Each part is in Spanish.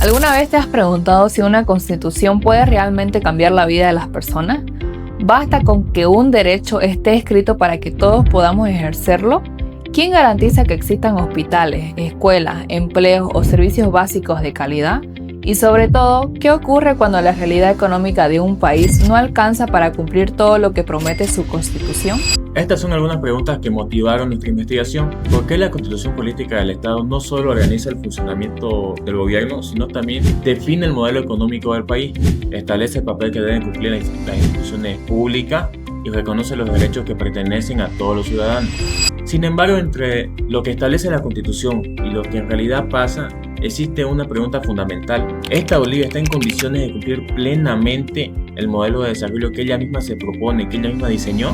¿Alguna vez te has preguntado si una constitución puede realmente cambiar la vida de las personas? ¿Basta con que un derecho esté escrito para que todos podamos ejercerlo? ¿Quién garantiza que existan hospitales, escuelas, empleos o servicios básicos de calidad? Y sobre todo, ¿qué ocurre cuando la realidad económica de un país no alcanza para cumplir todo lo que promete su constitución? Estas son algunas preguntas que motivaron nuestra investigación. ¿Por qué la Constitución Política del Estado no solo organiza el funcionamiento del gobierno, sino también define el modelo económico del país, establece el papel que deben cumplir las instituciones públicas y reconoce los derechos que pertenecen a todos los ciudadanos? Sin embargo, entre lo que establece la Constitución y lo que en realidad pasa, existe una pregunta fundamental. ¿Esta Bolivia está en condiciones de cumplir plenamente el modelo de desarrollo que ella misma se propone, que ella misma diseñó?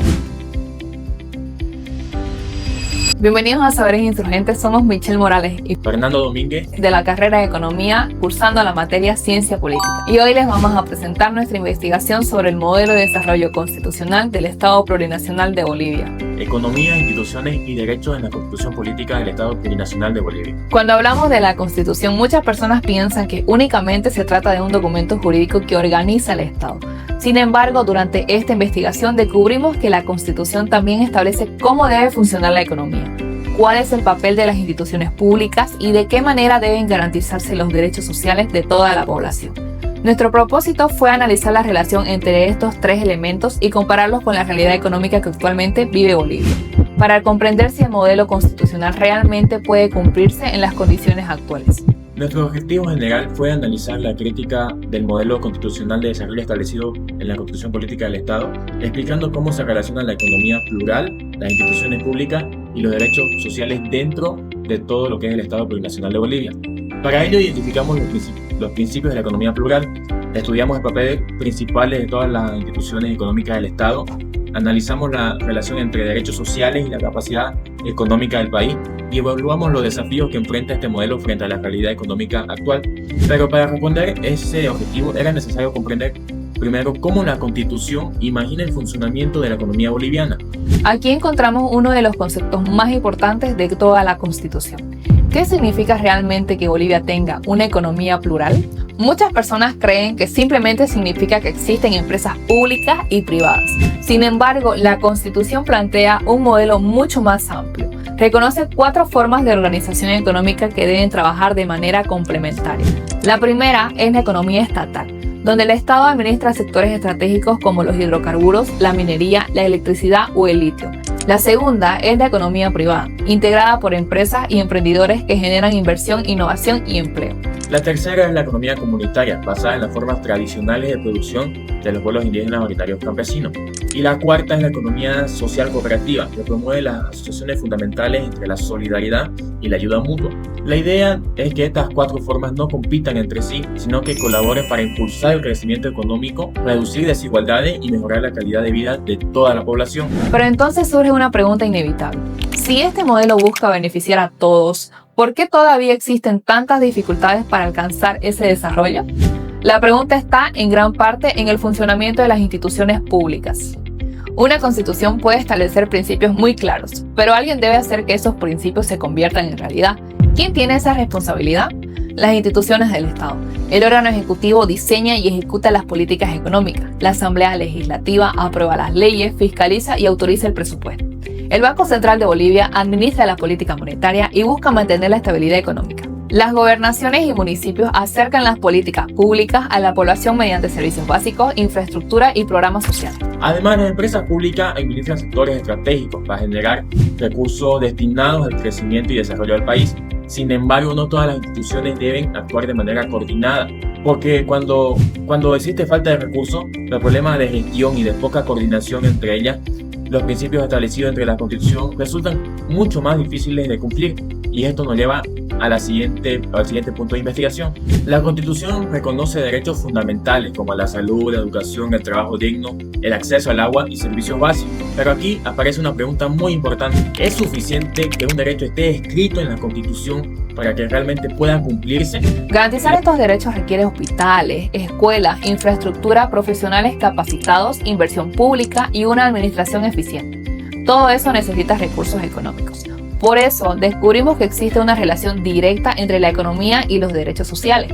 Bienvenidos a Saberes Insurgentes, somos Michelle Morales y Fernando Domínguez, de la carrera de Economía, cursando la materia Ciencia Política. Y hoy les vamos a presentar nuestra investigación sobre el modelo de desarrollo constitucional del Estado Plurinacional de Bolivia. Economía, instituciones y derechos en la Constitución Política del Estado Plurinacional de Bolivia. Cuando hablamos de la Constitución, muchas personas piensan que únicamente se trata de un documento jurídico que organiza el Estado. Sin embargo, durante esta investigación descubrimos que la Constitución también establece cómo debe funcionar la economía, cuál es el papel de las instituciones públicas y de qué manera deben garantizarse los derechos sociales de toda la población. Nuestro propósito fue analizar la relación entre estos tres elementos y compararlos con la realidad económica que actualmente vive Bolivia, para comprender si el modelo constitucional realmente puede cumplirse en las condiciones actuales. Nuestro objetivo general fue analizar la crítica del modelo constitucional de desarrollo establecido en la Constitución Política del Estado, explicando cómo se relaciona la economía plural, las instituciones públicas y los derechos sociales dentro de todo lo que es el Estado Plurinacional de Bolivia. Para ello identificamos los principios de la economía plural, estudiamos el papel principal de todas las instituciones económicas del Estado, analizamos la relación entre derechos sociales y la capacidad económica del país y evaluamos los desafíos que enfrenta este modelo frente a la realidad económica actual. Pero para responder ese objetivo era necesario comprender primero cómo la Constitución imagina el funcionamiento de la economía boliviana. Aquí encontramos uno de los conceptos más importantes de toda la Constitución. ¿Qué significa realmente que Bolivia tenga una economía plural? Muchas personas creen que simplemente significa que existen empresas públicas y privadas. Sin embargo, la Constitución plantea un modelo mucho más amplio. Reconoce 4 formas de organización económica que deben trabajar de manera complementaria. La primera es la economía estatal, donde el Estado administra sectores estratégicos como los hidrocarburos, la minería, la electricidad o el litio. La segunda es la economía privada, integrada por empresas y emprendedores que generan inversión, innovación y empleo. La tercera es la economía comunitaria, basada en las formas tradicionales de producción de los pueblos indígenas originarios campesinos. Y la cuarta es la economía social cooperativa, que promueve las asociaciones fundamentales entre la solidaridad y la ayuda mutua. La idea es que estas 4 formas no compitan entre sí, sino que colaboren para impulsar el crecimiento económico, reducir desigualdades y mejorar la calidad de vida de toda la población. Pero entonces surge una pregunta inevitable. Si este modelo busca beneficiar a todos, ¿por qué todavía existen tantas dificultades para alcanzar ese desarrollo? La pregunta está en gran parte en el funcionamiento de las instituciones públicas. Una constitución puede establecer principios muy claros, pero alguien debe hacer que esos principios se conviertan en realidad. ¿Quién tiene esa responsabilidad? Las instituciones del Estado. El órgano ejecutivo diseña y ejecuta las políticas económicas. La Asamblea Legislativa aprueba las leyes, fiscaliza y autoriza el presupuesto. El Banco Central de Bolivia administra la política monetaria y busca mantener la estabilidad económica. Las gobernaciones y municipios acercan las políticas públicas a la población mediante servicios básicos, infraestructura y programas sociales. Además, las empresas públicas administran sectores estratégicos para generar recursos destinados al crecimiento y desarrollo del país. Sin embargo, no todas las instituciones deben actuar de manera coordinada, porque cuando existe falta de recursos, los problemas de gestión y de poca coordinación entre ellas, los principios establecidos entre la Constitución resultan mucho más difíciles de cumplir, y esto nos lleva al siguiente punto de investigación. La Constitución reconoce derechos fundamentales como la salud, la educación, el trabajo digno, el acceso al agua y servicios básicos. Pero aquí aparece una pregunta muy importante. ¿Es suficiente que un derecho esté escrito en la Constitución para que realmente pueda cumplirse? Garantizar estos derechos requiere hospitales, escuelas, infraestructura, profesionales capacitados, inversión pública y una administración eficiente. Todo eso necesita recursos económicos. Por eso, descubrimos que existe una relación directa entre la economía y los derechos sociales.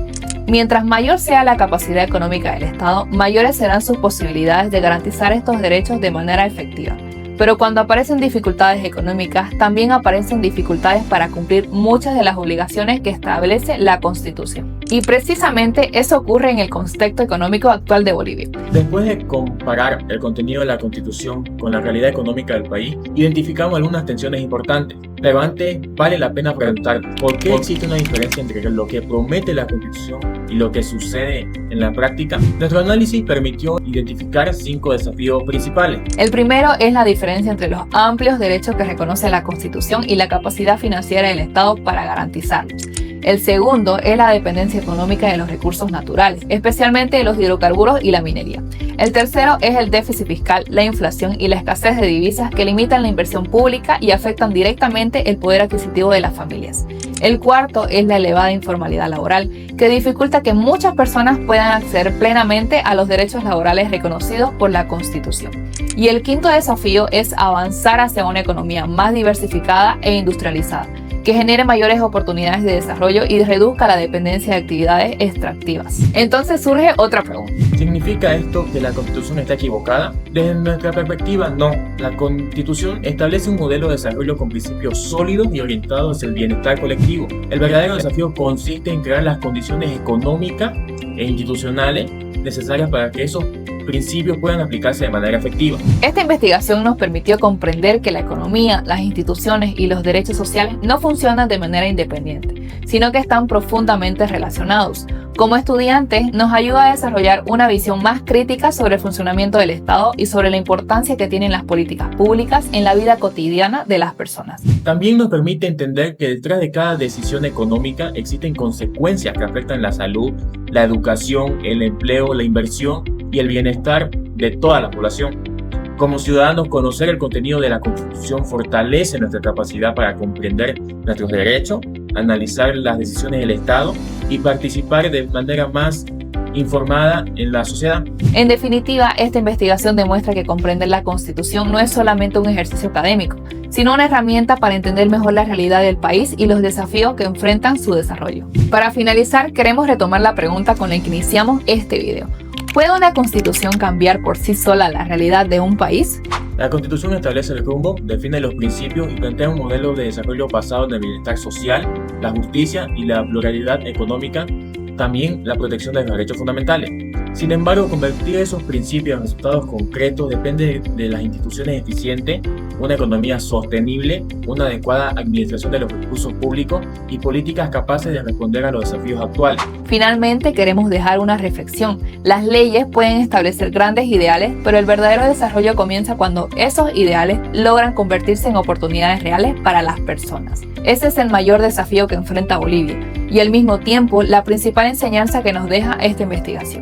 Mientras mayor sea la capacidad económica del Estado, mayores serán sus posibilidades de garantizar estos derechos de manera efectiva. Pero cuando aparecen dificultades económicas, también aparecen dificultades para cumplir muchas de las obligaciones que establece la Constitución. Y precisamente eso ocurre en el contexto económico actual de Bolivia. Después de comparar el contenido de la Constitución con la realidad económica del país, identificamos algunas tensiones importantes. Pero antes, vale la pena preguntar por qué existe una diferencia entre lo que promete la Constitución y lo que sucede en la práctica. Nuestro análisis permitió identificar 5 desafíos principales. El primero es la diferencia entre los amplios derechos que reconoce la Constitución y la capacidad financiera del Estado para garantizarlos. El segundo es la dependencia económica de los recursos naturales, especialmente de los hidrocarburos y la minería. El tercero es el déficit fiscal, la inflación y la escasez de divisas que limitan la inversión pública y afectan directamente el poder adquisitivo de las familias. El cuarto es la elevada informalidad laboral, que dificulta que muchas personas puedan acceder plenamente a los derechos laborales reconocidos por la Constitución. Y el quinto desafío es avanzar hacia una economía más diversificada e industrializada, que genere mayores oportunidades de desarrollo y reduzca la dependencia de actividades extractivas. Entonces surge otra pregunta. ¿Significa esto que la Constitución está equivocada? Desde nuestra perspectiva, no. La Constitución establece un modelo de desarrollo con principios sólidos y orientados hacia el bienestar colectivo. El verdadero desafío consiste en crear las condiciones económicas e institucionales necesarias para que esos principios puedan aplicarse de manera efectiva. Esta investigación nos permitió comprender que la economía, las instituciones y los derechos sociales no funcionan de manera independiente, sino que están profundamente relacionados. Como estudiantes, nos ayuda a desarrollar una visión más crítica sobre el funcionamiento del Estado y sobre la importancia que tienen las políticas públicas en la vida cotidiana de las personas. También nos permite entender que detrás de cada decisión económica existen consecuencias que afectan la salud, la educación, el empleo, la inversión y el bienestar de toda la población. Como ciudadanos, conocer el contenido de la Constitución fortalece nuestra capacidad para comprender nuestros derechos, analizar las decisiones del Estado y participar de manera más informada en la sociedad. En definitiva, esta investigación demuestra que comprender la Constitución no es solamente un ejercicio académico, sino una herramienta para entender mejor la realidad del país y los desafíos que enfrentan su desarrollo. Para finalizar, queremos retomar la pregunta con la que iniciamos este video. ¿Puede una Constitución cambiar por sí sola la realidad de un país? La Constitución establece el rumbo, define los principios y plantea un modelo de desarrollo basado en el bienestar social, la justicia y la pluralidad económica, también la protección de los derechos fundamentales. Sin embargo, convertir esos principios en resultados concretos depende de las instituciones eficientes, una economía sostenible, una adecuada administración de los recursos públicos y políticas capaces de responder a los desafíos actuales. Finalmente, queremos dejar una reflexión. Las leyes pueden establecer grandes ideales, pero el verdadero desarrollo comienza cuando esos ideales logran convertirse en oportunidades reales para las personas. Ese es el mayor desafío que enfrenta Bolivia y al mismo tiempo la principal enseñanza que nos deja esta investigación.